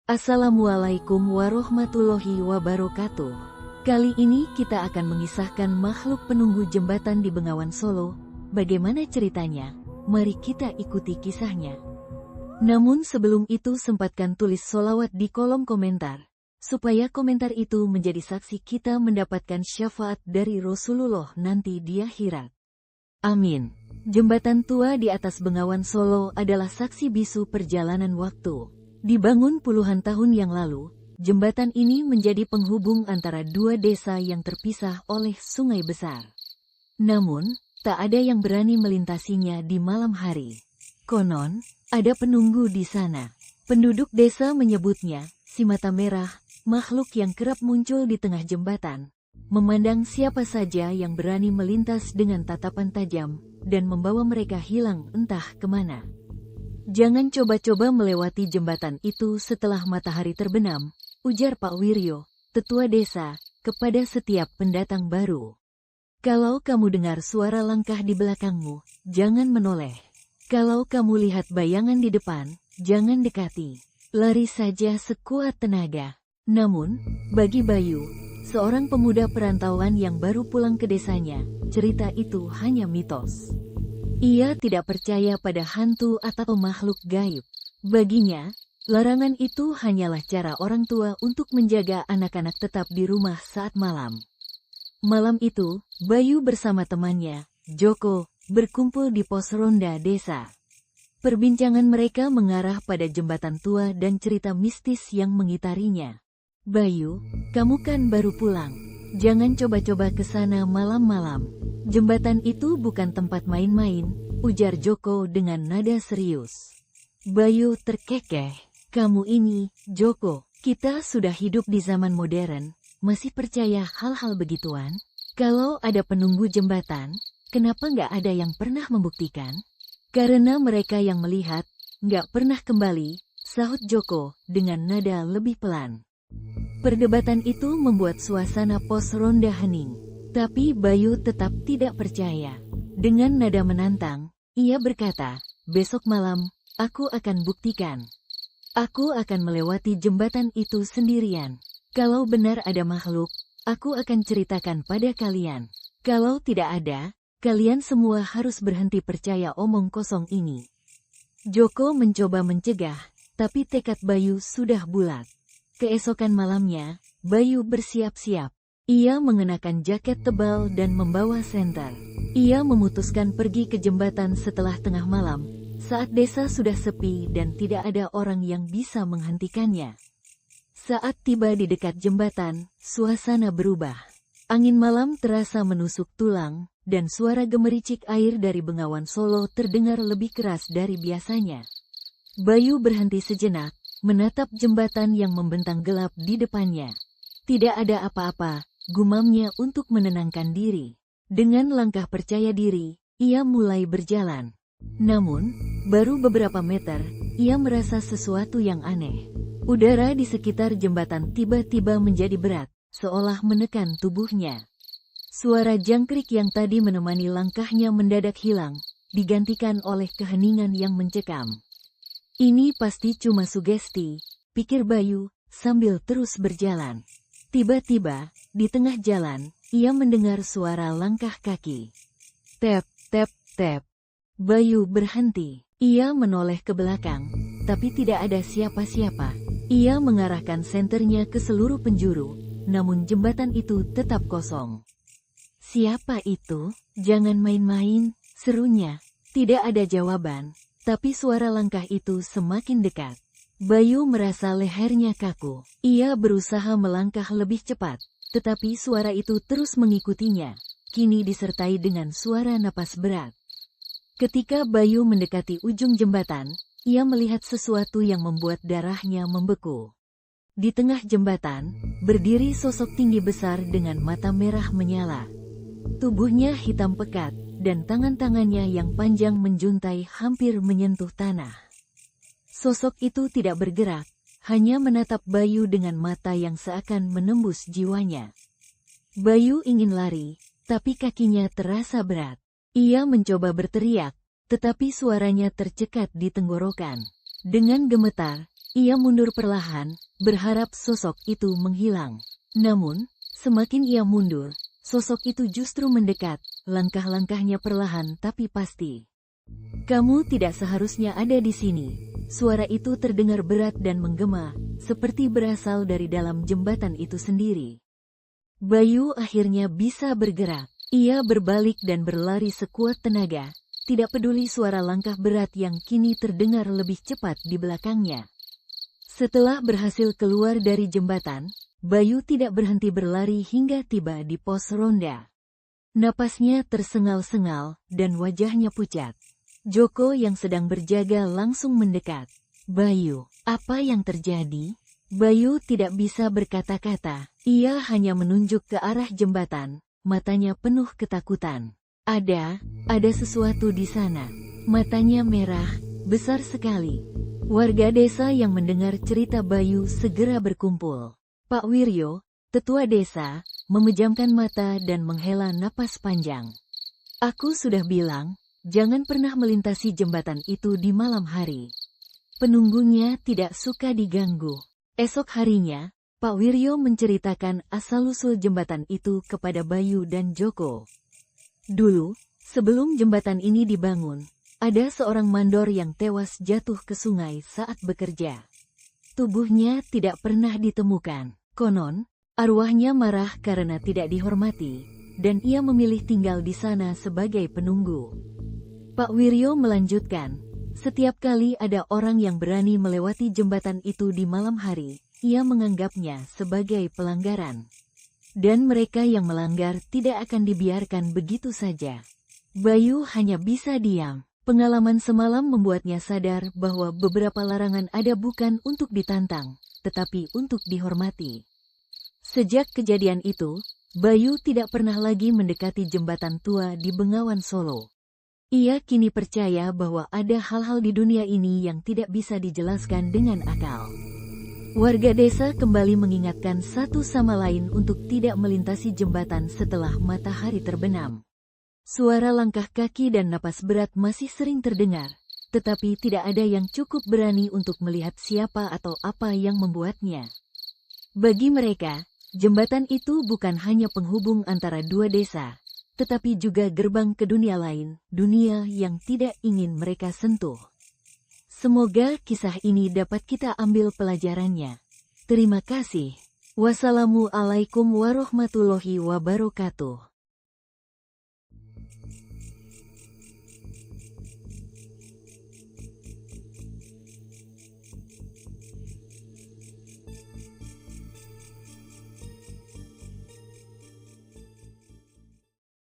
Assalamualaikum warahmatullahi wabarakatuh. Kali ini kita akan mengisahkan makhluk penunggu jembatan di Bengawan Solo. Bagaimana ceritanya? Mari kita ikuti kisahnya. Namun sebelum itu sempatkan tulis sholawat di kolom komentar, supaya komentar itu menjadi saksi kita mendapatkan syafaat dari Rasulullah nanti di akhirat. Amin. Jembatan tua di atas Bengawan Solo adalah saksi bisu perjalanan waktu. Dibangun puluhan tahun yang lalu, jembatan ini menjadi penghubung antara dua desa yang terpisah oleh sungai besar. Namun, tak ada yang berani melintasinya di malam hari. Konon, ada penunggu di sana. Penduduk desa menyebutnya si mata merah, makhluk yang kerap muncul di tengah jembatan, memandang siapa saja yang berani melintas dengan tatapan tajam, dan membawa mereka hilang entah kemana. Jangan coba-coba melewati jembatan itu setelah matahari terbenam, ujar Pak Wiryo, tetua desa, kepada setiap pendatang baru. Kalau kamu dengar suara langkah di belakangmu, jangan menoleh. Kalau kamu lihat bayangan di depan, jangan dekati. Lari saja sekuat tenaga. Namun, bagi Bayu, seorang pemuda perantauan yang baru pulang ke desanya, cerita itu hanya mitos. Ia tidak percaya pada hantu atau makhluk gaib. Baginya, larangan itu hanyalah cara orang tua untuk menjaga anak-anak tetap di rumah saat malam. Malam itu, Bayu bersama temannya, Joko, berkumpul di pos ronda desa. Perbincangan mereka mengarah pada jembatan tua dan cerita mistis yang mengitarinya. Bayu, kamu kan baru pulang. Jangan coba-coba ke sana malam-malam. Jembatan itu bukan tempat main-main, ujar Joko dengan nada serius. Bayu terkekeh. Kamu ini, Joko, kita sudah hidup di zaman modern, masih percaya hal-hal begituan? Kalau ada penunggu jembatan, kenapa nggak ada yang pernah membuktikan? Karena mereka yang melihat, nggak pernah kembali, sahut Joko dengan nada lebih pelan. Perdebatan itu membuat suasana pos ronda hening. Tapi Bayu tetap tidak percaya. Dengan nada menantang, ia berkata, besok malam, aku akan buktikan. Aku akan melewati jembatan itu sendirian. Kalau benar ada makhluk, aku akan ceritakan pada kalian. Kalau tidak ada, kalian semua harus berhenti percaya omong kosong ini. Joko mencoba mencegah, tapi tekad Bayu sudah bulat. Keesokan malamnya, Bayu bersiap-siap. Ia mengenakan jaket tebal dan membawa senter. Ia memutuskan pergi ke jembatan setelah tengah malam, saat desa sudah sepi dan tidak ada orang yang bisa menghentikannya. Saat tiba di dekat jembatan, suasana berubah. Angin malam terasa menusuk tulang, dan suara gemericik air dari Bengawan Solo terdengar lebih keras dari biasanya. Bayu berhenti sejenak, menatap jembatan yang membentang gelap di depannya. Tidak ada apa-apa, gumamnya untuk menenangkan diri. Dengan langkah percaya diri, ia mulai berjalan. Namun, baru beberapa meter, ia merasa sesuatu yang aneh. Udara di sekitar jembatan tiba-tiba menjadi berat, seolah menekan tubuhnya. Suara jangkrik yang tadi menemani langkahnya mendadak hilang, digantikan oleh keheningan yang mencekam. Ini pasti cuma sugesti, pikir Bayu, sambil terus berjalan. Tiba-tiba, di tengah jalan, ia mendengar suara langkah kaki. Tep, tep, tep. Bayu berhenti. Ia menoleh ke belakang, tapi tidak ada siapa-siapa. Ia mengarahkan senternya ke seluruh penjuru, namun jembatan itu tetap kosong. Siapa itu? Jangan main-main, serunya. Tidak ada jawaban, tapi suara langkah itu semakin dekat. Bayu merasa lehernya kaku. Ia berusaha melangkah lebih cepat, tetapi suara itu terus mengikutinya, kini disertai dengan suara napas berat. Ketika Bayu mendekati ujung jembatan, ia melihat sesuatu yang membuat darahnya membeku. Di tengah jembatan, berdiri sosok tinggi besar dengan mata merah menyala. Tubuhnya hitam pekat, dan tangan-tangannya yang panjang menjuntai hampir menyentuh tanah. Sosok itu tidak bergerak, hanya menatap Bayu dengan mata yang seakan menembus jiwanya. Bayu ingin lari, tapi kakinya terasa berat. Ia mencoba berteriak, tetapi suaranya tercekat di tenggorokan. Dengan gemetar, Ia mundur perlahan, berharap sosok itu menghilang. Namun, semakin ia mundur, sosok itu justru mendekat, langkah-langkahnya perlahan tapi pasti. "Kamu tidak seharusnya ada di sini." Suara itu terdengar berat dan menggema, seperti berasal dari dalam jembatan itu sendiri. Bayu akhirnya bisa bergerak. Ia berbalik dan berlari sekuat tenaga, tidak peduli suara langkah berat yang kini terdengar lebih cepat di belakangnya. Setelah berhasil keluar dari jembatan, Bayu tidak berhenti berlari hingga tiba di pos ronda. Napasnya tersengal-sengal, dan wajahnya pucat. Joko yang sedang berjaga langsung mendekat. "Bayu, apa yang terjadi?" Bayu tidak bisa berkata-kata. Ia hanya menunjuk ke arah jembatan, matanya penuh ketakutan. Ada sesuatu di sana." Matanya merah, besar sekali. Warga desa yang mendengar cerita Bayu segera berkumpul. Pak Wiryo, tetua desa, memejamkan mata dan menghela napas panjang. "Aku sudah bilang, jangan pernah melintasi jembatan itu di malam hari." Penunggunya tidak suka diganggu. Esok harinya, Pak Wiryo menceritakan asal-usul jembatan itu kepada Bayu dan Joko. "Dulu, sebelum jembatan ini dibangun, ada seorang mandor yang tewas jatuh ke sungai saat bekerja. Tubuhnya tidak pernah ditemukan. Konon, arwahnya marah karena tidak dihormati, dan ia memilih tinggal di sana sebagai penunggu." Pak Wiryo melanjutkan, "Setiap kali ada orang yang berani melewati jembatan itu di malam hari, ia menganggapnya sebagai pelanggaran. Dan mereka yang melanggar tidak akan dibiarkan begitu saja." Bayu hanya bisa diam. Pengalaman semalam membuatnya sadar bahwa beberapa larangan ada bukan untuk ditantang, tetapi untuk dihormati. Sejak kejadian itu, Bayu tidak pernah lagi mendekati jembatan tua di Bengawan Solo. Ia kini percaya bahwa ada hal-hal di dunia ini yang tidak bisa dijelaskan dengan akal. Warga desa kembali mengingatkan satu sama lain untuk tidak melintasi jembatan setelah matahari terbenam. Suara langkah kaki dan napas berat masih sering terdengar, tetapi tidak ada yang cukup berani untuk melihat siapa atau apa yang membuatnya. Bagi mereka, jembatan itu bukan hanya penghubung antara dua desa, tetapi juga gerbang ke dunia lain, dunia yang tidak ingin mereka sentuh. Semoga kisah ini dapat kita ambil pelajarannya. Terima kasih. Wassalamualaikum warahmatullahi wabarakatuh.